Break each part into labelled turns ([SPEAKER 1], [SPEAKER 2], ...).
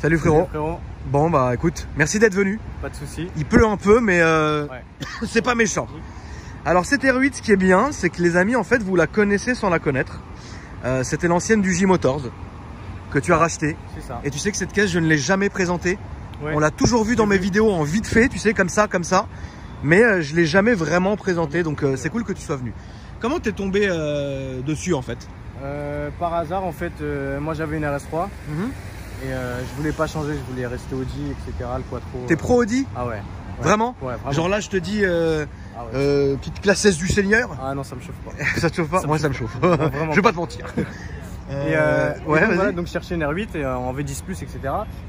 [SPEAKER 1] Salut frérot.
[SPEAKER 2] Salut frérot.
[SPEAKER 1] Bon bah écoute, merci d'être venu.
[SPEAKER 2] Pas de soucis.
[SPEAKER 1] Il pleut un peu mais
[SPEAKER 2] Ouais.
[SPEAKER 1] c'est pas méchant. Alors cette R8, ce qui est bien, c'est que les amis en fait vous la connaissez sans la connaître. C'était l'ancienne du J-Motors que tu as racheté.
[SPEAKER 2] C'est ça.
[SPEAKER 1] Et tu sais que cette caisse je ne l'ai jamais présentée.
[SPEAKER 2] Ouais.
[SPEAKER 1] On l'a toujours vue dans mes vidéos en vite fait, tu sais, comme ça. Mais je l'ai jamais vraiment présentée, donc c'est cool que tu sois venu. Comment t'es tombé dessus en fait?
[SPEAKER 2] Par hasard en fait, moi j'avais une RS3 et je voulais pas changer, je voulais rester Audi, etc. Le Quattro.
[SPEAKER 1] T'es pro Audi?
[SPEAKER 2] Ah ouais.
[SPEAKER 1] Vraiment?
[SPEAKER 2] Ouais, vraiment.
[SPEAKER 1] Genre là je te dis
[SPEAKER 2] Ah ouais.
[SPEAKER 1] petite classe S du Seigneur.
[SPEAKER 2] Ah non, ça me chauffe pas.
[SPEAKER 1] Ça te chauffe pas? Moi ça me chauffe.
[SPEAKER 2] Vraiment
[SPEAKER 1] Je vais pas te mentir.
[SPEAKER 2] Et
[SPEAKER 1] ouais,
[SPEAKER 2] donc,
[SPEAKER 1] vas-y.
[SPEAKER 2] voilà, donc je cherchais une R8 et, en V10+, etc.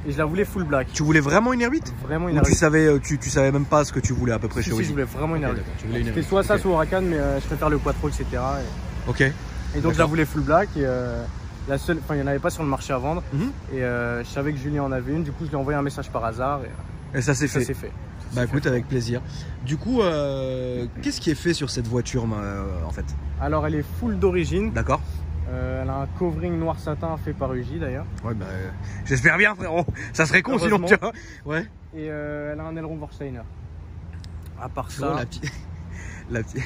[SPEAKER 2] Et je la voulais full black.
[SPEAKER 1] Tu voulais vraiment une R8?
[SPEAKER 2] Vraiment une
[SPEAKER 1] Ou tu
[SPEAKER 2] R8.
[SPEAKER 1] savais même pas ce que tu voulais à peu près
[SPEAKER 2] Si,
[SPEAKER 1] chez Audi?
[SPEAKER 2] je voulais vraiment une R8.
[SPEAKER 1] d'accord, tu voulais une
[SPEAKER 2] C'était
[SPEAKER 1] R8.
[SPEAKER 2] soit ça,
[SPEAKER 1] Ok.
[SPEAKER 2] soit Huracan, mais je préfère le Quattro, etc.
[SPEAKER 1] Ok.
[SPEAKER 2] Et donc je la
[SPEAKER 1] D'accord.
[SPEAKER 2] voulais full black et la seule, enfin il n'y en avait pas sur le marché à vendre.
[SPEAKER 1] Mhm.
[SPEAKER 2] Et je savais que Julien en avait une, du coup je lui ai envoyé un message par hasard
[SPEAKER 1] Et ça s'est
[SPEAKER 2] et ça
[SPEAKER 1] fait.
[SPEAKER 2] s'est fait.
[SPEAKER 1] Bah écoute, avec plaisir. Du coup, qu'est-ce qui est fait sur cette voiture en fait?
[SPEAKER 2] Alors elle est full d'origine.
[SPEAKER 1] D'accord.
[SPEAKER 2] Elle a un covering noir satin fait par UJ d'ailleurs.
[SPEAKER 1] Ouais, bah j'espère bien frérot. Ça serait con sinon,
[SPEAKER 2] Heureusement.
[SPEAKER 1] tu vois. Ouais.
[SPEAKER 2] Et elle a un aileron Vorsteiner. À part
[SPEAKER 1] Tu vois,
[SPEAKER 2] ça,
[SPEAKER 1] la petite.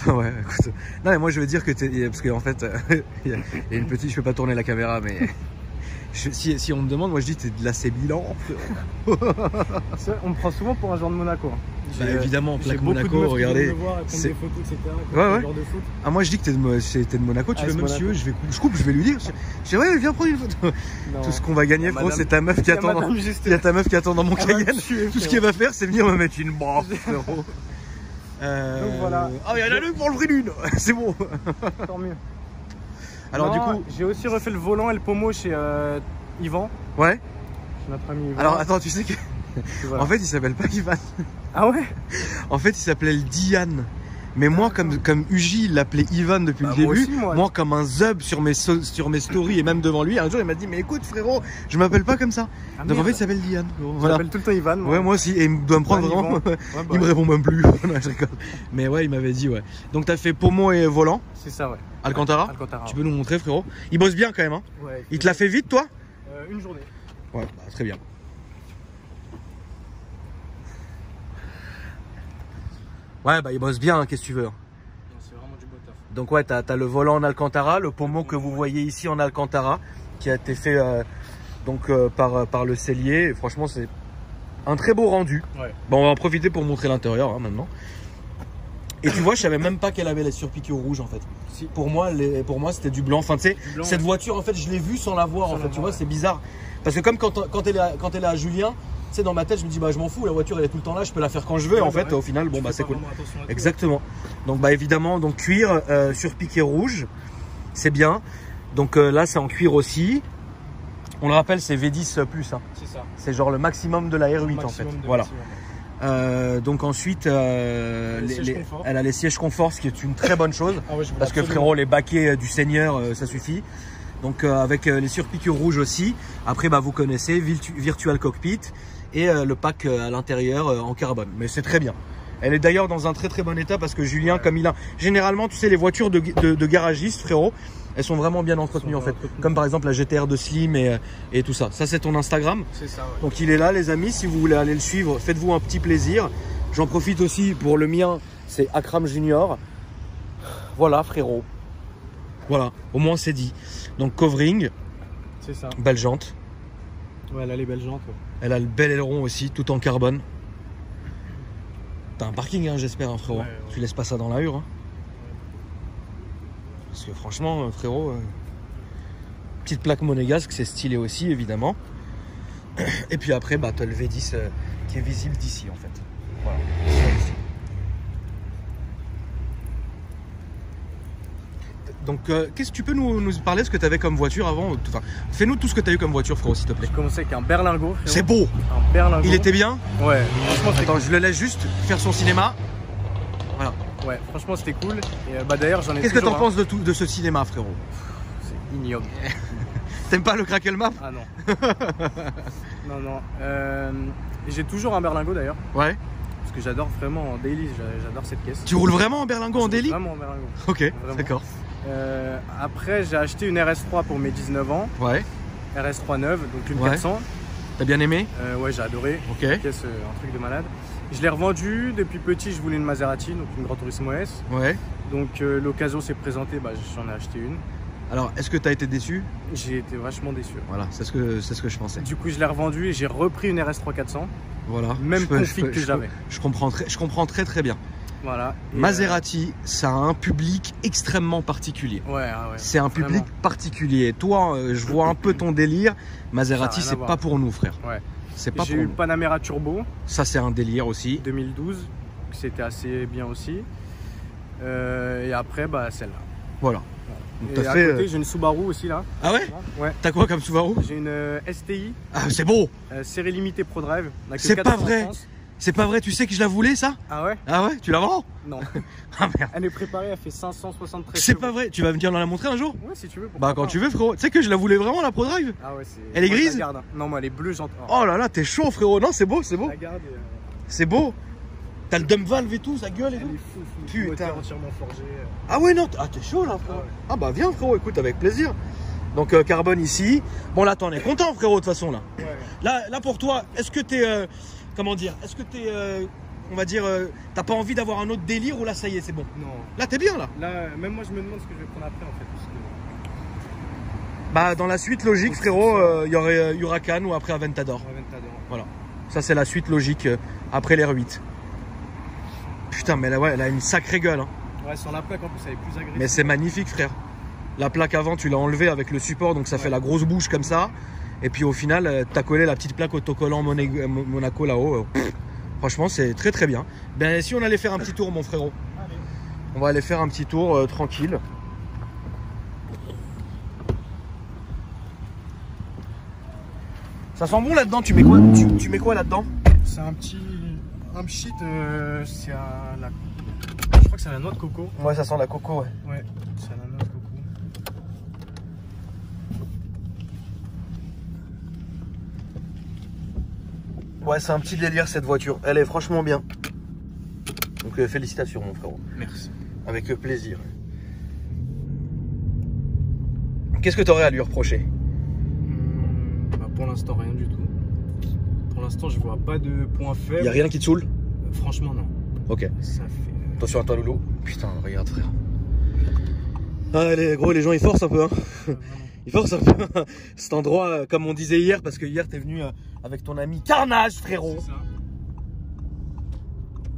[SPEAKER 1] Ouais, écoute. Non mais moi je veux dire que parce qu'en fait il y a une petite, je peux pas tourner la caméra mais si on me demande, moi je dis t'es de l'AC Milan.
[SPEAKER 2] on me prend souvent pour un joueur de Monaco.
[SPEAKER 1] Bah, évidemment,
[SPEAKER 2] j'ai
[SPEAKER 1] plaque
[SPEAKER 2] beaucoup de
[SPEAKER 1] Monaco,
[SPEAKER 2] meufs qui
[SPEAKER 1] regardez.
[SPEAKER 2] viennent me voir, elles font
[SPEAKER 1] c'est-
[SPEAKER 2] des photos, etc.
[SPEAKER 1] Ouais, ouais.
[SPEAKER 2] Joueur de foot.
[SPEAKER 1] Ah moi je dis que t'es de Monaco, tu
[SPEAKER 2] Ah,
[SPEAKER 1] veux
[SPEAKER 2] c'est
[SPEAKER 1] même si
[SPEAKER 2] Monaco.
[SPEAKER 1] tu veux, je coupe, je vais lui dire. Je dis ouais viens prendre une photo.
[SPEAKER 2] Non.
[SPEAKER 1] Tout ce qu'on va gagner
[SPEAKER 2] La
[SPEAKER 1] frérot,
[SPEAKER 2] madame-
[SPEAKER 1] c'est ta meuf qui
[SPEAKER 2] la
[SPEAKER 1] attend.
[SPEAKER 2] madame juste-
[SPEAKER 1] Il y a ta meuf qui attend dans mon
[SPEAKER 2] Elle va me
[SPEAKER 1] Cayenne.
[SPEAKER 2] tuer,
[SPEAKER 1] Tout ce
[SPEAKER 2] frérot.
[SPEAKER 1] qu'elle va faire c'est venir me mettre une baffe frérot.
[SPEAKER 2] Donc voilà.
[SPEAKER 1] Ah il y en a deux pour le prix d'une. C'est bon.
[SPEAKER 2] Tant mieux.
[SPEAKER 1] Alors
[SPEAKER 2] Non,
[SPEAKER 1] du coup,
[SPEAKER 2] j'ai aussi refait le volant et le pommeau chez Yvan,
[SPEAKER 1] ouais.
[SPEAKER 2] chez notre ami Yvan.
[SPEAKER 1] Alors attends, tu sais que
[SPEAKER 2] Et voilà.
[SPEAKER 1] en fait il s'appelle pas Ivan.
[SPEAKER 2] Ah ouais.
[SPEAKER 1] En fait il s'appelait le Diane. Mais moi comme Uji il l'appelait Ivan depuis
[SPEAKER 2] Bah,
[SPEAKER 1] le
[SPEAKER 2] moi
[SPEAKER 1] début,
[SPEAKER 2] aussi, moi.
[SPEAKER 1] comme un zub sur mes stories et même devant lui, un jour il m'a dit mais écoute frérot, je m'appelle pas comme ça.
[SPEAKER 2] Ah,
[SPEAKER 1] Donc en
[SPEAKER 2] merde.
[SPEAKER 1] fait il s'appelle Diane.
[SPEAKER 2] Je
[SPEAKER 1] Voilà.
[SPEAKER 2] m'appelle tout le temps Ivan. moi.
[SPEAKER 1] Ouais moi aussi et il doit me prendre
[SPEAKER 2] Ivan,
[SPEAKER 1] vraiment.
[SPEAKER 2] Yvan. Ouais, bah
[SPEAKER 1] Il me
[SPEAKER 2] ouais.
[SPEAKER 1] répond même plus. Non, je rigole. Mais ouais il m'avait dit ouais. Donc t'as fait pommeau et volant,
[SPEAKER 2] C'est ça, ouais.
[SPEAKER 1] Alcantara.
[SPEAKER 2] Alcantara.
[SPEAKER 1] Tu peux nous montrer frérot. Il bosse bien quand même hein.
[SPEAKER 2] Ouais.
[SPEAKER 1] Il te l'a fait vite toi?
[SPEAKER 2] Une journée.
[SPEAKER 1] Ouais bah, très bien. Ouais bah il bosse bien, hein, qu'est-ce que tu veux.
[SPEAKER 2] Non, c'est vraiment du beau taf.
[SPEAKER 1] Donc ouais, t'as le volant en Alcantara, le pommeau que vous voyez ici en Alcantara, qui a été fait par le sellier. Et franchement, c'est un très beau rendu.
[SPEAKER 2] Ouais.
[SPEAKER 1] Bon, on va en profiter pour montrer l'intérieur hein, maintenant. Et tu vois, je savais même pas qu'elle avait les surpiqûres rouges en fait.
[SPEAKER 2] Si.
[SPEAKER 1] Pour moi, c'était du blanc. Enfin, tu sais,
[SPEAKER 2] blanc,
[SPEAKER 1] cette
[SPEAKER 2] ouais.
[SPEAKER 1] voiture en fait, je l'ai vue sans la voir
[SPEAKER 2] Sans
[SPEAKER 1] en
[SPEAKER 2] la
[SPEAKER 1] fait. Tu
[SPEAKER 2] voir,
[SPEAKER 1] vois,
[SPEAKER 2] ouais.
[SPEAKER 1] c'est bizarre. Parce que comme quand elle est à Julien, tu sais, dans ma tête, je me dis bah je m'en fous, la voiture elle est tout le temps là, je peux la faire quand je veux.
[SPEAKER 2] Ouais,
[SPEAKER 1] en
[SPEAKER 2] bah
[SPEAKER 1] fait,
[SPEAKER 2] ouais.
[SPEAKER 1] au final, bon
[SPEAKER 2] Tu
[SPEAKER 1] bah
[SPEAKER 2] fais
[SPEAKER 1] c'est
[SPEAKER 2] pas
[SPEAKER 1] cool.
[SPEAKER 2] vraiment attention à tout.
[SPEAKER 1] Exactement. Donc bah évidemment, donc cuir surpiqué rouge, c'est bien. Donc là c'est en cuir aussi. On le rappelle, c'est V10 plus. Hein.
[SPEAKER 2] C'est ça.
[SPEAKER 1] C'est genre le maximum de la R8 en fait.
[SPEAKER 2] Maximum de
[SPEAKER 1] Voilà.
[SPEAKER 2] maximum.
[SPEAKER 1] Donc ensuite,
[SPEAKER 2] sièges confort.
[SPEAKER 1] elle a les sièges confort, ce qui est une très bonne chose.
[SPEAKER 2] Ah ouais, je voulais
[SPEAKER 1] Parce que
[SPEAKER 2] absolument.
[SPEAKER 1] frérot, les baquets du Seigneur, ça suffit. Donc avec les surpiqûres rouges aussi. Après, bah vous connaissez Virtual Cockpit et le pack à l'intérieur en carbone. Mais c'est très bien. Elle est d'ailleurs dans un très très bon état parce que Julien, comme il a généralement, tu sais, les voitures de garagistes, frérot, elles sont vraiment bien entretenues en fait. Comme par exemple la GTR de Slim et tout ça. Ça c'est ton Instagram.
[SPEAKER 2] C'est ça, ouais.
[SPEAKER 1] Donc il est là les amis, si vous voulez aller le suivre, faites-vous un petit plaisir. J'en profite aussi pour le mien, c'est Akram Junior. Voilà frérot. Voilà, au moins c'est dit. Donc covering,
[SPEAKER 2] C'est ça.
[SPEAKER 1] belle jante.
[SPEAKER 2] Ouais, elle a les belles jantes. Ouais.
[SPEAKER 1] Elle a le bel aileron aussi, tout en carbone. T'as un parking hein, j'espère hein, frérot.
[SPEAKER 2] Ouais.
[SPEAKER 1] Tu laisses pas ça dans la hure. Hein. Parce que franchement frérot, petite plaque monégasque, c'est stylé aussi évidemment. Et puis après bah t'as le V10 qui est visible d'ici en fait. Voilà. Donc qu'est-ce que tu peux nous parler de ce que tu avais comme voiture avant? Enfin, fais-nous tout ce que tu as eu comme voiture frérot s'il te plaît.
[SPEAKER 2] J'ai commencé avec un berlingot. frérot.
[SPEAKER 1] C'est beau.
[SPEAKER 2] Un berlingot.
[SPEAKER 1] Il était bien?
[SPEAKER 2] Ouais, franchement c'était
[SPEAKER 1] Attends, je le laisse juste faire son cinéma. Voilà.
[SPEAKER 2] cool. Ouais, franchement c'était cool. Et bah d'ailleurs j'en ai
[SPEAKER 1] Qu'est-ce que
[SPEAKER 2] toujours
[SPEAKER 1] t'en penses de ce cinéma frérot?
[SPEAKER 2] C'est ignoble.
[SPEAKER 1] T'aimes pas le Crackle Map?
[SPEAKER 2] Ah non. Non, non. Et j'ai toujours un berlingot d'ailleurs.
[SPEAKER 1] Ouais.
[SPEAKER 2] Parce que j'adore vraiment en daily, j'adore cette caisse.
[SPEAKER 1] Tu roules vraiment en berlingot en daily?
[SPEAKER 2] Vraiment en berlingot.
[SPEAKER 1] Ok,
[SPEAKER 2] Vraiment.
[SPEAKER 1] d'accord.
[SPEAKER 2] Après j'ai acheté une RS3 pour mes 19 ans.
[SPEAKER 1] Ouais.
[SPEAKER 2] RS3 neuve, donc une
[SPEAKER 1] Ouais.
[SPEAKER 2] 400.
[SPEAKER 1] T'as bien aimé?
[SPEAKER 2] Ouais, j'ai adoré.
[SPEAKER 1] Ok.
[SPEAKER 2] Pièce, un truc de malade. Je l'ai revendue. Depuis petit, je voulais une Maserati, donc une Gran Turismo S.
[SPEAKER 1] Ouais.
[SPEAKER 2] Donc l'occasion s'est présentée, bah, j'en ai acheté une.
[SPEAKER 1] Alors, est-ce que t'as été déçu?
[SPEAKER 2] J'ai été vachement déçu.
[SPEAKER 1] Voilà, c'est ce que je pensais.
[SPEAKER 2] Du coup, je l'ai revendue et j'ai repris une RS3 400.
[SPEAKER 1] Voilà.
[SPEAKER 2] Même config que j'avais.
[SPEAKER 1] Je comprends très bien.
[SPEAKER 2] Voilà. Et,
[SPEAKER 1] Maserati, ça a un public extrêmement particulier.
[SPEAKER 2] ouais.
[SPEAKER 1] C'est un public particulier. Toi, je vois un peu ton délire. Maserati,
[SPEAKER 2] Ça a rien à
[SPEAKER 1] c'est
[SPEAKER 2] voir.
[SPEAKER 1] pas pour nous, frère.
[SPEAKER 2] Ouais.
[SPEAKER 1] C'est pas
[SPEAKER 2] J'ai
[SPEAKER 1] pour
[SPEAKER 2] eu le
[SPEAKER 1] nous.
[SPEAKER 2] Panamera Turbo
[SPEAKER 1] Ça, c'est un délire aussi.
[SPEAKER 2] 2012. C'était assez bien aussi. Et après, bah, celle-là.
[SPEAKER 1] Voilà. Donc,
[SPEAKER 2] Et
[SPEAKER 1] t'as
[SPEAKER 2] à
[SPEAKER 1] fait.
[SPEAKER 2] côté, j'ai une Subaru aussi là.
[SPEAKER 1] Ah ouais?
[SPEAKER 2] Ouais.
[SPEAKER 1] T'as quoi comme Subaru?
[SPEAKER 2] J'ai une STI,
[SPEAKER 1] Ah, c'est beau!
[SPEAKER 2] série limitée Pro Drive. On a que
[SPEAKER 1] C'est
[SPEAKER 2] 400
[SPEAKER 1] pas
[SPEAKER 2] en
[SPEAKER 1] vrai.
[SPEAKER 2] France.
[SPEAKER 1] C'est pas vrai, tu sais que je la voulais, ça?
[SPEAKER 2] Ah ouais?
[SPEAKER 1] Ah ouais? Tu la vends?
[SPEAKER 2] Non.
[SPEAKER 1] Ah merde.
[SPEAKER 2] Elle est préparée, elle fait 573
[SPEAKER 1] C'est
[SPEAKER 2] chevaux.
[SPEAKER 1] pas vrai, tu vas venir nous la montrer un jour?
[SPEAKER 2] Ouais, si tu veux.
[SPEAKER 1] Bah,
[SPEAKER 2] pourquoi
[SPEAKER 1] quand
[SPEAKER 2] pas.
[SPEAKER 1] tu veux, frérot. Tu sais que je la voulais vraiment, la Pro Drive?
[SPEAKER 2] Ah ouais, c'est.
[SPEAKER 1] Elle est
[SPEAKER 2] Moi, je la
[SPEAKER 1] grise?
[SPEAKER 2] garde, hein. Non, moi elle est bleue, j'entends.
[SPEAKER 1] Oh là là, t'es chaud, frérot. Non, c'est beau, c'est
[SPEAKER 2] Je
[SPEAKER 1] beau.
[SPEAKER 2] la garde et,
[SPEAKER 1] C'est beau. T'as le dump valve et tout, ça gueule et
[SPEAKER 2] elle
[SPEAKER 1] tout.
[SPEAKER 2] est fou.
[SPEAKER 1] Putain.
[SPEAKER 2] Moteur entièrement forgé.
[SPEAKER 1] Ah ouais, non, ah, t'es chaud là, frérot.
[SPEAKER 2] Ah ouais.
[SPEAKER 1] Ah bah, viens, frérot, écoute, avec plaisir. Donc, carbone ici. Bon, là, t'en es content, frérot, de toute façon, là.
[SPEAKER 2] Ouais.
[SPEAKER 1] Là pour toi, est-ce que t'es. Comment dire? Est-ce que t'es. On va dire. T'as pas envie d'avoir un autre délire ou là, ça y est, c'est bon?
[SPEAKER 2] Non.
[SPEAKER 1] Là, t'es bien, là.
[SPEAKER 2] Là, même moi, je me demande ce que je vais prendre après en fait. Parce que...
[SPEAKER 1] Bah, dans la suite logique, frérot, il y aurait Huracan ou après Aventador.
[SPEAKER 2] Aventador.
[SPEAKER 1] Voilà. Ça, c'est la suite logique après l'R8. Putain, mais là, ouais, elle a une sacrée gueule. Hein.
[SPEAKER 2] Ouais, sur la plaque en plus, elle est plus agressive.
[SPEAKER 1] Mais c'est magnifique, frère. La plaque avant, tu l'as enlevée avec le support, donc ça fait la grosse bouche comme ça. Et puis au final, t'as collé la petite plaque autocollant Monaco là-haut. Franchement, c'est très très bien. Ben, si on allait faire un petit tour, mon frérot.
[SPEAKER 2] Allez.
[SPEAKER 1] On va aller faire un petit tour tranquille. Ça sent bon là-dedans. Tu mets quoi, tu mets quoi là-dedans?
[SPEAKER 2] C'est un petit sheet, c'est à la... Je crois que c'est la noix de coco.
[SPEAKER 1] Ouais, ça sent la coco, ouais.
[SPEAKER 2] Ouais, c'est la noix de coco.
[SPEAKER 1] Ouais, c'est un petit délire cette voiture. Elle est franchement bien. Donc félicitations, mon frérot.
[SPEAKER 2] Merci.
[SPEAKER 1] Avec plaisir. Qu'est-ce que tu aurais à lui reprocher?
[SPEAKER 2] Bah pour l'instant, rien du tout. Pour l'instant, je vois pas de point faible.
[SPEAKER 1] Il a rien qui te saoule?
[SPEAKER 2] Franchement, non.
[SPEAKER 1] Ok.
[SPEAKER 2] Ça fait...
[SPEAKER 1] Attention à toi, Loulou. Putain, regarde, frère. Ah, gros, les gens, ils forcent un peu. Hein. Ils forcent un peu. Cet endroit, comme on disait hier, parce que hier, t'es venu avec ton ami Carnage, frérot.
[SPEAKER 2] C'est ça.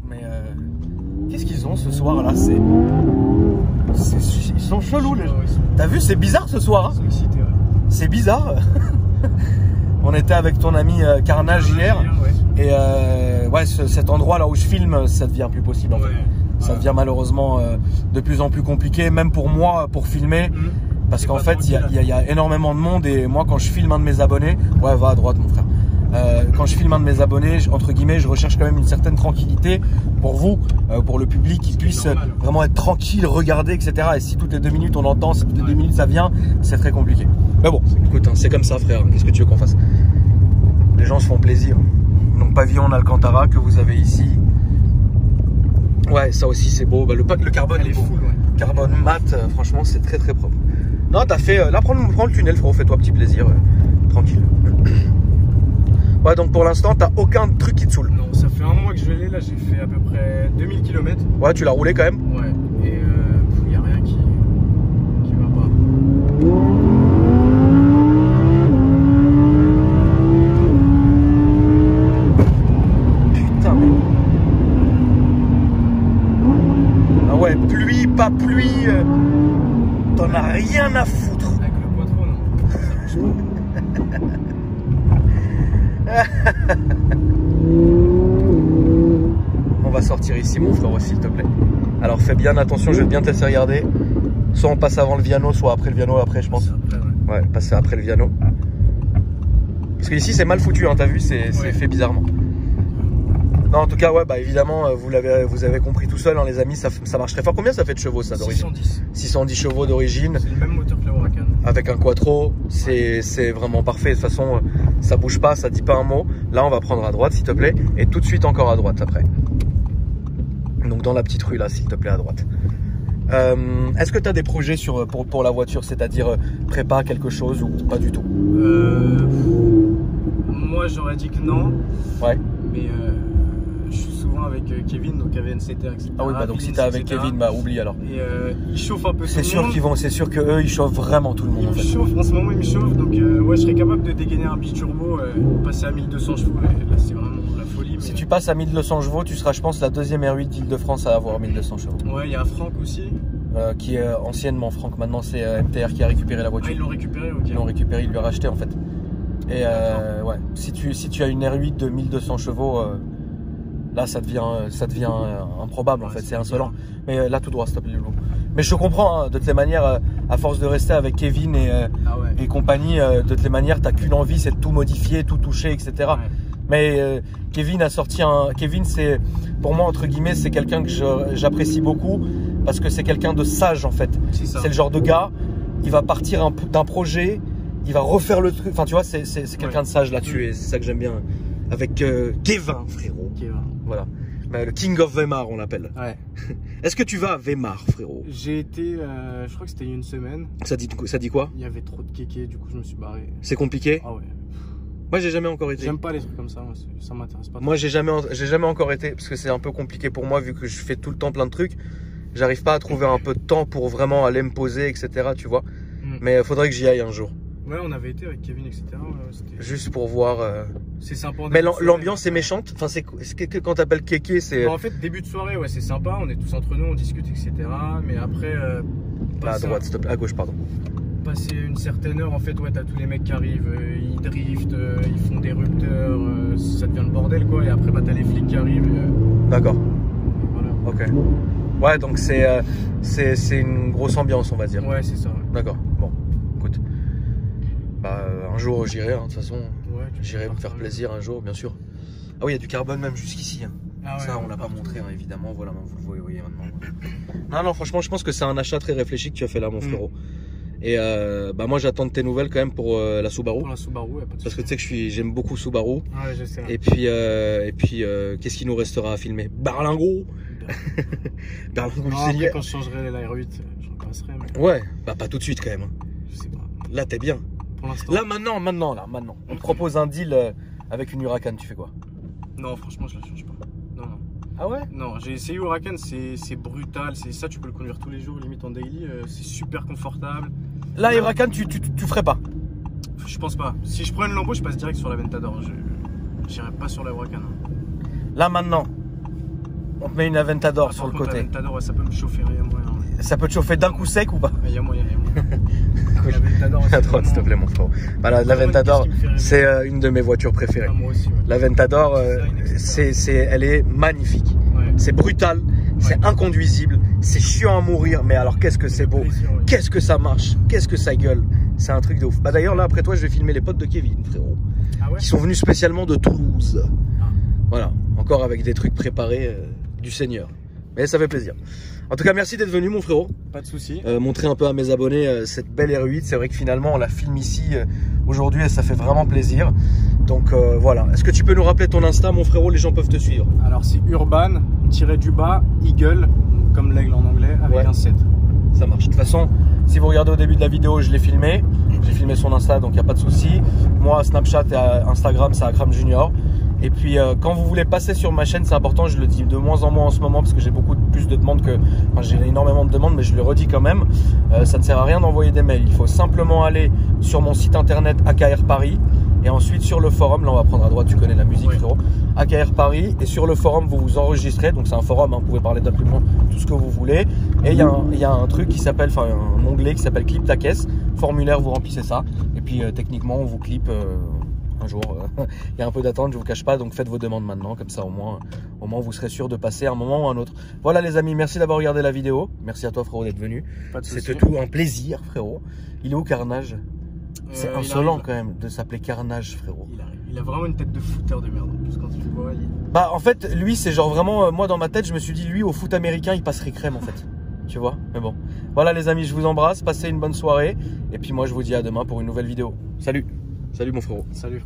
[SPEAKER 1] Mais qu'est-ce qu'ils ont ce soir, là? Ils sont chelous, les gens.
[SPEAKER 2] Ouais,
[SPEAKER 1] T'as vu, c'est bizarre ce soir. Hein.
[SPEAKER 2] ils sont excités, ouais.
[SPEAKER 1] C'est bizarre. On était avec ton ami Carnage hier.
[SPEAKER 2] Ouais.
[SPEAKER 1] Et ouais, cet endroit là où je filme, ça devient plus possible en fait.
[SPEAKER 2] Ouais.
[SPEAKER 1] Ça devient malheureusement de plus en plus compliqué, même pour moi, pour filmer. Parce
[SPEAKER 2] C'est
[SPEAKER 1] qu'en
[SPEAKER 2] pas
[SPEAKER 1] fait, il
[SPEAKER 2] tranquille,
[SPEAKER 1] y a énormément de monde. Et moi, quand je filme un de mes abonnés, ouais, va à droite, mon frère. Quand je filme un de mes abonnés, entre guillemets, je recherche quand même une certaine tranquillité pour vous, pour le public, qui puisse vraiment être tranquille, regarder, etc. Et si toutes les 2 minutes on entend, si toutes les 2 minutes ça vient, c'est très compliqué. Mais bon, écoute, hein, c'est comme ça, frère. Qu'est-ce que tu veux qu'on fasse? Les gens se font plaisir. Donc pavillon en Alcantara que vous avez ici. Ouais, ça aussi c'est beau. Bah, le carbone
[SPEAKER 2] Elle
[SPEAKER 1] est
[SPEAKER 2] est
[SPEAKER 1] beau.
[SPEAKER 2] full, ouais.
[SPEAKER 1] Carbone mat, franchement c'est très très propre. Non, t'as fait. Là, prends le tunnel, frérot, fais-toi petit plaisir. Tranquille. Ouais, donc pour l'instant, t'as aucun truc qui te saoule.
[SPEAKER 2] Non, ça fait un mois que je l'ai, là j'ai fait à peu près 2000 km.
[SPEAKER 1] Ouais, tu l'as roulé quand même.
[SPEAKER 2] Ouais, et il n'y a rien qui va pas.
[SPEAKER 1] Putain, mais. Ah ouais, pluie, pas pluie. T'en as rien à foutre.
[SPEAKER 2] Avec le quattro, non. Ça bouge
[SPEAKER 1] On va sortir ici, mon frère, s'il te plaît. Alors fais bien attention, je vais bien te laisser regarder. Soit on passe avant le Viano, soit après le Viano, après je pense.
[SPEAKER 2] après, ouais.
[SPEAKER 1] Ouais, passer après le Viano. Parce que ici c'est mal foutu, hein, t'as vu, c'est
[SPEAKER 2] Ouais.
[SPEAKER 1] fait bizarrement. Non, en tout cas, ouais, bah évidemment, vous avez compris tout seul, hein, les amis, ça marche très fort. Combien ça fait de chevaux, ça, d'origine?
[SPEAKER 2] 610.
[SPEAKER 1] 610 chevaux d'origine.
[SPEAKER 2] C'est le même moteur que la Huracan.
[SPEAKER 1] Avec un quattro, c'est vraiment parfait. De toute façon, ça bouge pas, ça dit pas un mot. Là, on va prendre à droite, s'il te plaît. Et tout de suite encore à droite après. Donc dans la petite rue là, s'il te plaît, à droite. Est-ce que tu as des projets pour la voiture, c'est-à-dire prépa quelque chose ou pas du tout?
[SPEAKER 2] Moi j'aurais dit que non.
[SPEAKER 1] Ouais.
[SPEAKER 2] Mais je suis souvent avec Kevin, donc AVNCT, etc.
[SPEAKER 1] Ah oui, bah donc si t'es avec Kevin, bah oublie alors.
[SPEAKER 2] Et il chauffe un peu tout
[SPEAKER 1] c'est
[SPEAKER 2] le
[SPEAKER 1] sûr
[SPEAKER 2] monde.
[SPEAKER 1] qu'ils vont, c'est sûr que eux ils chauffent vraiment tout le monde.
[SPEAKER 2] Il
[SPEAKER 1] en fait.
[SPEAKER 2] chauffe, en ce moment il me chauffe, donc ouais, je serais capable de dégainer un biturbo, passer à 1200 chevaux, là c'est vraiment la folie.
[SPEAKER 1] Si
[SPEAKER 2] mais...
[SPEAKER 1] tu passes à 1200 chevaux, tu seras je pense la deuxième R8 d'Île-de-France à avoir 1200 chevaux.
[SPEAKER 2] Ouais, il y a Franck aussi.
[SPEAKER 1] Qui est anciennement Franck, maintenant c'est MTR qui a récupéré la voiture.
[SPEAKER 2] Ah, ils l'ont récupéré, ok.
[SPEAKER 1] Ils l'ont récupéré, ils lui ont racheté en fait. Et ouais, si tu as une R8 de 1200 chevaux, là ça devient improbable en fait, c'est insolent. Mais là tout droit, s'il te plaît, Loulou. Mais je te comprends, hein, de toutes les manières, à force de rester avec Kevin et compagnie, de toutes les manières, t'as qu'une envie, c'est de tout modifier, tout toucher, etc. Ouais. Mais Kevin a sorti Kevin, c'est pour moi entre guillemets, c'est quelqu'un que j'apprécie beaucoup parce que c'est quelqu'un de sage en fait. C'est le genre de gars, il va partir d'un projet, il va refaire le truc. Enfin tu vois, c'est quelqu'un de sage là-dessus et c'est ça que j'aime bien avec Kevin, frérot. Kevin. Voilà. Le King of Weimar, on l'appelle. Ouais. Est-ce que tu vas à Weimar, frérot?
[SPEAKER 2] J'ai été, je crois que c'était il y a une semaine.
[SPEAKER 1] Ça dit quoi?
[SPEAKER 2] Il y avait trop de kékés, du coup je me suis barré.
[SPEAKER 1] C'est compliqué?
[SPEAKER 2] Ah ouais.
[SPEAKER 1] Moi j'ai jamais encore été.
[SPEAKER 2] J'aime pas les trucs comme ça, ça m'intéresse pas.
[SPEAKER 1] Moi j'ai jamais encore été parce que c'est un peu compliqué pour moi vu que je fais tout le temps plein de trucs. J'arrive pas à trouver un peu de temps pour vraiment aller me poser, etc. Tu vois. Mais il faudrait que j'y aille un jour.
[SPEAKER 2] Ouais, on avait été avec Kevin, etc.
[SPEAKER 1] Juste pour voir.
[SPEAKER 2] C'est sympa.
[SPEAKER 1] Mais l'ambiance est méchante. Enfin, c'est quand t'appelles kéké, c'est.
[SPEAKER 2] En fait, début de soirée, ouais, c'est sympa. On est tous entre nous, on discute, etc. Mais après.
[SPEAKER 1] À droite, stop. À gauche, pardon.
[SPEAKER 2] Passer une certaine heure, en fait, ouais, t'as tous les mecs qui arrivent, ils driftent, ils font des rupteurs, ça devient le bordel, quoi. Et après, bah, t'as les flics qui arrivent.
[SPEAKER 1] D'accord.
[SPEAKER 2] Voilà.
[SPEAKER 1] Ok. Ouais, donc c'est une grosse ambiance, on va dire.
[SPEAKER 2] Ouais, c'est ça. Ouais.
[SPEAKER 1] D'accord. Bon, écoute. Bah, un jour j'irai, hein, de toute façon. Ouais, j'irai me faire plaisir un jour, bien sûr. Ah oui, il y a du carbone même jusqu'ici. Hein. Ah ouais, ça, on l'a pas montré, hein, évidemment. Voilà, vous le voyez maintenant. Non, franchement, je pense que c'est un achat très réfléchi que tu as fait là, mon frérot. Et bah moi j'attends de tes nouvelles quand même pour la Subaru.
[SPEAKER 2] Pour la Subaru, ouais, pas de
[SPEAKER 1] parce que tu sais que j'aime beaucoup Subaru.
[SPEAKER 2] Ouais, je sais.
[SPEAKER 1] Et puis qu'est-ce qu'il nous restera à filmer? Berlingot.
[SPEAKER 2] Berlingot du Seigneur. Quand je changerai la R8, j'en passerai. Mais...
[SPEAKER 1] Ouais, bah pas tout de suite quand même.
[SPEAKER 2] Je sais pas.
[SPEAKER 1] Là t'es bien.
[SPEAKER 2] Pour l'instant.
[SPEAKER 1] Là maintenant. On te propose un deal avec une Huracan, tu fais quoi?
[SPEAKER 2] Non, franchement je la change pas. Non.
[SPEAKER 1] Ah ouais?
[SPEAKER 2] Non, j'ai essayé Huracan, c'est brutal, c'est ça, tu peux le conduire tous les jours, limite en daily, c'est super confortable.
[SPEAKER 1] Là, Huracan, tu ferais pas?
[SPEAKER 2] Je pense pas. Si je prends une Lambo, je passe direct sur la Aventador. J'irai pas sur la Huracan. Là,
[SPEAKER 1] maintenant, on te met une Aventador sur le côté.
[SPEAKER 2] L'Aventador, ouais, ça peut me chauffer, il y a moyen.
[SPEAKER 1] Ça peut te chauffer d'un coup sec ou pas?
[SPEAKER 2] Il y a moyen. L'Aventador,
[SPEAKER 1] c'est vraiment... s'il te plaît, mon frère. Voilà, l'Aventador, c'est une de mes voitures préférées.
[SPEAKER 2] Ah, moi aussi, ouais.
[SPEAKER 1] L'Aventador, elle est magnifique. Ouais. C'est brutal, c'est inconduisible, c'est chiant à mourir, mais alors qu'est-ce que c'est beau, qu'est-ce que ça marche, qu'est-ce que ça gueule, c'est un truc de ouf. Bah d'ailleurs là après toi je vais filmer les potes de Kevin, frérot, qui sont venus spécialement de Toulouse. Voilà, encore avec des trucs préparés du Seigneur, mais ça fait plaisir. En tout cas merci d'être venu mon frérot.
[SPEAKER 2] Pas de souci.
[SPEAKER 1] Montrer un peu à mes abonnés cette belle R8, c'est vrai que finalement on la filme ici aujourd'hui et ça fait vraiment plaisir. Donc voilà, est-ce que tu peux nous rappeler ton Insta mon frérot, les gens peuvent te suivre?
[SPEAKER 2] Alors c'est Urban-du-bas Eagle, comme l'aigle en anglais, avec un 7.
[SPEAKER 1] Ça marche. De toute façon, si vous regardez au début de la vidéo, je l'ai filmé. J'ai filmé son Insta, donc il n'y a pas de souci. Moi, Snapchat et Instagram, c'est Akram Junior. Et puis, quand vous voulez passer sur ma chaîne, c'est important, je le dis de moins en moins en ce moment, parce que j'ai beaucoup plus de demandes que... Enfin, j'ai énormément de demandes, mais je le redis quand même. Ça ne sert à rien d'envoyer des mails. Il faut simplement aller sur mon site internet AKR Paris. Et ensuite sur le forum, là on va prendre à droite, tu connais la musique frérot, AKR Paris, et sur le forum vous vous enregistrez, donc c'est un forum, hein, vous pouvez parler d'absolument tout ce que vous voulez, et il y a un truc qui s'appelle, enfin un onglet qui s'appelle Clip ta caisse, formulaire, vous remplissez ça, et puis techniquement on vous clip un jour, il y a un peu d'attente, je vous cache pas, donc faites vos demandes maintenant, comme ça au moins vous serez sûr de passer à un moment ou à un autre. Voilà les amis, merci d'avoir regardé la vidéo, merci à toi frérot d'être venu, c'était tout un plaisir frérot. Il est où Carnage? C'est insolent quand même de s'appeler Carnage frérot.
[SPEAKER 2] Il a vraiment une tête de footeur de merde en plus quand tu le vois.
[SPEAKER 1] Bah en fait lui c'est genre vraiment, moi dans ma tête je me suis dit lui au foot américain il passerait crème en fait. Tu vois, mais bon. Voilà les amis, je vous embrasse, passez une bonne soirée. Et puis moi je vous dis à demain pour une nouvelle vidéo. Salut. Salut mon frérot.
[SPEAKER 2] Salut.